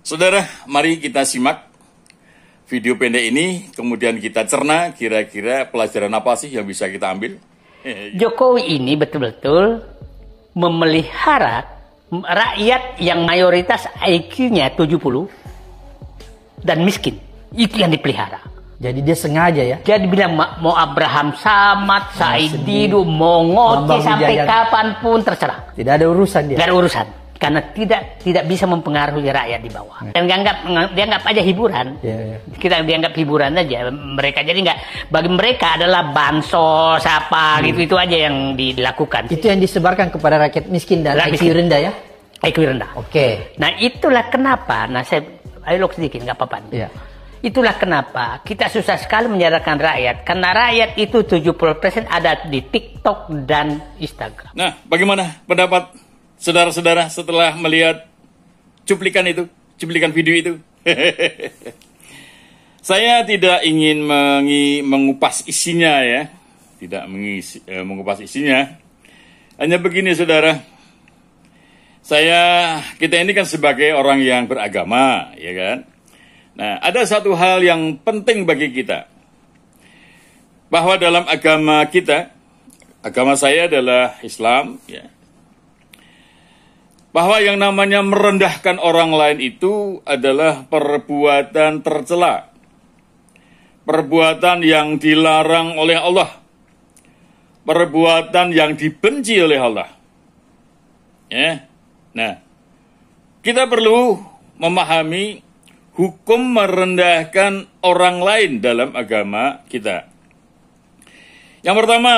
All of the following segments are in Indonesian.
Saudara, mari kita simak video pendek ini, kemudian kita cerna kira-kira pelajaran apa sih yang bisa kita ambil. Jokowi ini betul-betul memelihara rakyat yang mayoritas IQ-nya 70 dan miskin. Itu yang dipelihara. Jadi dia sengaja ya. Jadi bilang mau Abraham Samad, Said Didu, mau Ngoci sampai kapanpun terserah. Tidak ada urusan dia. Tidak ada urusan. Karena tidak bisa mempengaruhi rakyat di bawah. Dan dianggap aja hiburan. Kita dianggap hiburan aja mereka. Jadi bagi mereka adalah bansos apa gitu itu aja yang dilakukan. Itu yang disebarkan kepada rakyat miskin dan IQ rendah ya. IQ rendah. Oke. Nah itulah kenapa. Nah saya elok sedikit nggak apa-apa. Iya. Itulah kenapa kita susah sekali menyadarkan rakyat. Karena rakyat itu 70% ada di TikTok dan Instagram. Nah, bagaimana pendapat saudara-saudara setelah melihat cuplikan video itu? Saya tidak ingin mengupas isinya ya. Tidak mengupas isinya. Hanya begini saudara. Kita ini kan sebagai orang yang beragama, ya kan? Nah, ada satu hal yang penting bagi kita. Bahwa dalam agama kita, agama saya adalah Islam, ya. Bahwa yang namanya merendahkan orang lain itu adalah perbuatan tercela. Perbuatan yang dilarang oleh Allah. Perbuatan yang dibenci oleh Allah. Ya. Nah, kita perlu memahami hukum merendahkan orang lain dalam agama kita. Yang pertama,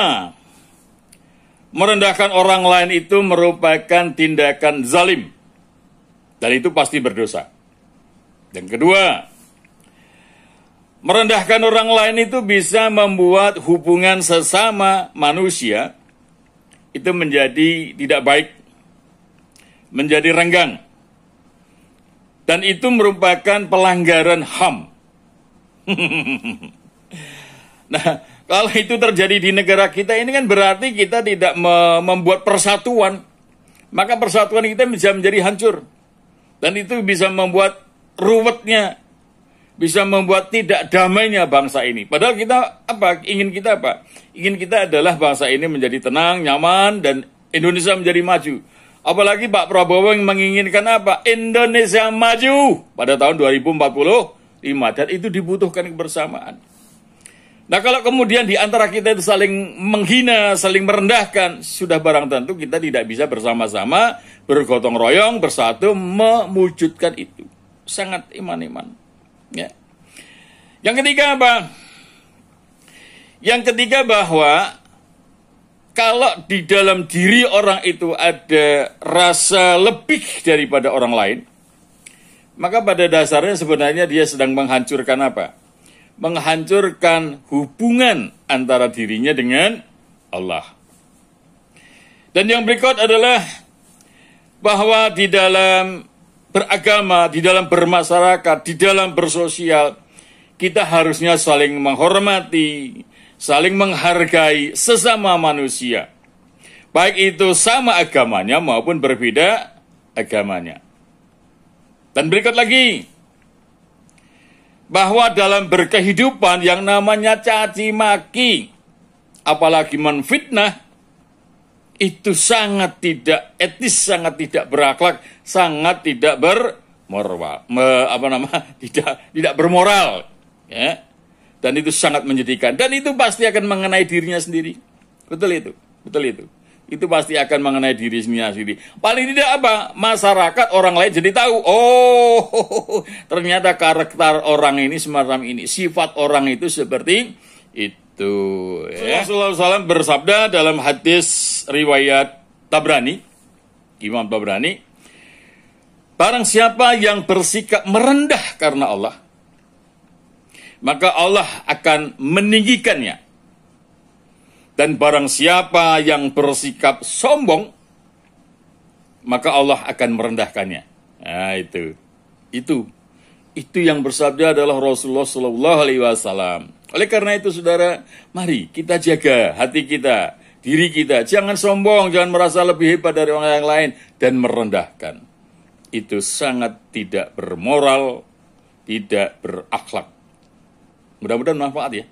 merendahkan orang lain itu merupakan tindakan zalim. Dan itu pasti berdosa. Yang kedua, merendahkan orang lain itu bisa membuat hubungan sesama manusia itu menjadi tidak baik, menjadi renggang. Dan itu merupakan pelanggaran HAM. Nah, kalau itu terjadi di negara kita, ini kan berarti kita tidak membuat persatuan. Maka persatuan kita bisa menjadi hancur. Dan itu bisa membuat ruwetnya. Bisa membuat tidak damainya bangsa ini. Padahal kita ingin kita apa? Ingin kita adalah bangsa ini menjadi tenang, nyaman, dan Indonesia menjadi maju. Apalagi Pak Prabowo yang menginginkan apa? Indonesia maju pada tahun 2045. Dan itu dibutuhkan kebersamaan. Nah kalau kemudian di antara kita itu saling menghina, saling merendahkan, sudah barang tentu kita tidak bisa bersama-sama, bergotong royong, bersatu, mewujudkan itu. Sangat iman-iman. Ya. Yang ketiga apa? Yang ketiga bahwa kalau di dalam diri orang itu ada rasa lebih daripada orang lain, maka pada dasarnya sebenarnya dia sedang menghancurkan apa? Menghancurkan hubungan antara dirinya dengan Allah. Dan yang berikut adalah bahwa di dalam beragama, di dalam bermasyarakat, di dalam bersosial, kita harusnya saling menghormati, saling menghargai sesama manusia. Baik itu sama agamanya maupun berbeda agamanya. Dan berikut lagi, bahwa dalam berkehidupan yang namanya caci maki, apalagi menfitnah, itu sangat tidak etis, sangat tidak berakhlak, sangat tidak tidak bermoral, ya. Dan itu sangat menyedihkan. Dan itu pasti akan mengenai dirinya sendiri. Betul itu. Itu pasti akan mengenai dirinya sendiri. Paling tidak apa? Masyarakat, orang lain jadi tahu. Oh, ternyata karakter orang ini semacam ini. Sifat orang itu seperti itu. Ya. Rasulullah SAW bersabda dalam hadis riwayat Tabrani, Imam Tabrani, barang siapa yang bersikap merendah karena Allah, maka Allah akan meninggikannya. Dan barang siapa yang bersikap sombong, maka Allah akan merendahkannya. Nah, itu yang bersabda adalah Rasulullah SAW. Oleh karena itu, saudara, mari kita jaga hati kita, diri kita. Jangan sombong, jangan merasa lebih hebat dari orang yang lain, dan merendahkan. itu sangat tidak bermoral, tidak berakhlak. Mudah-mudahan manfaat ya.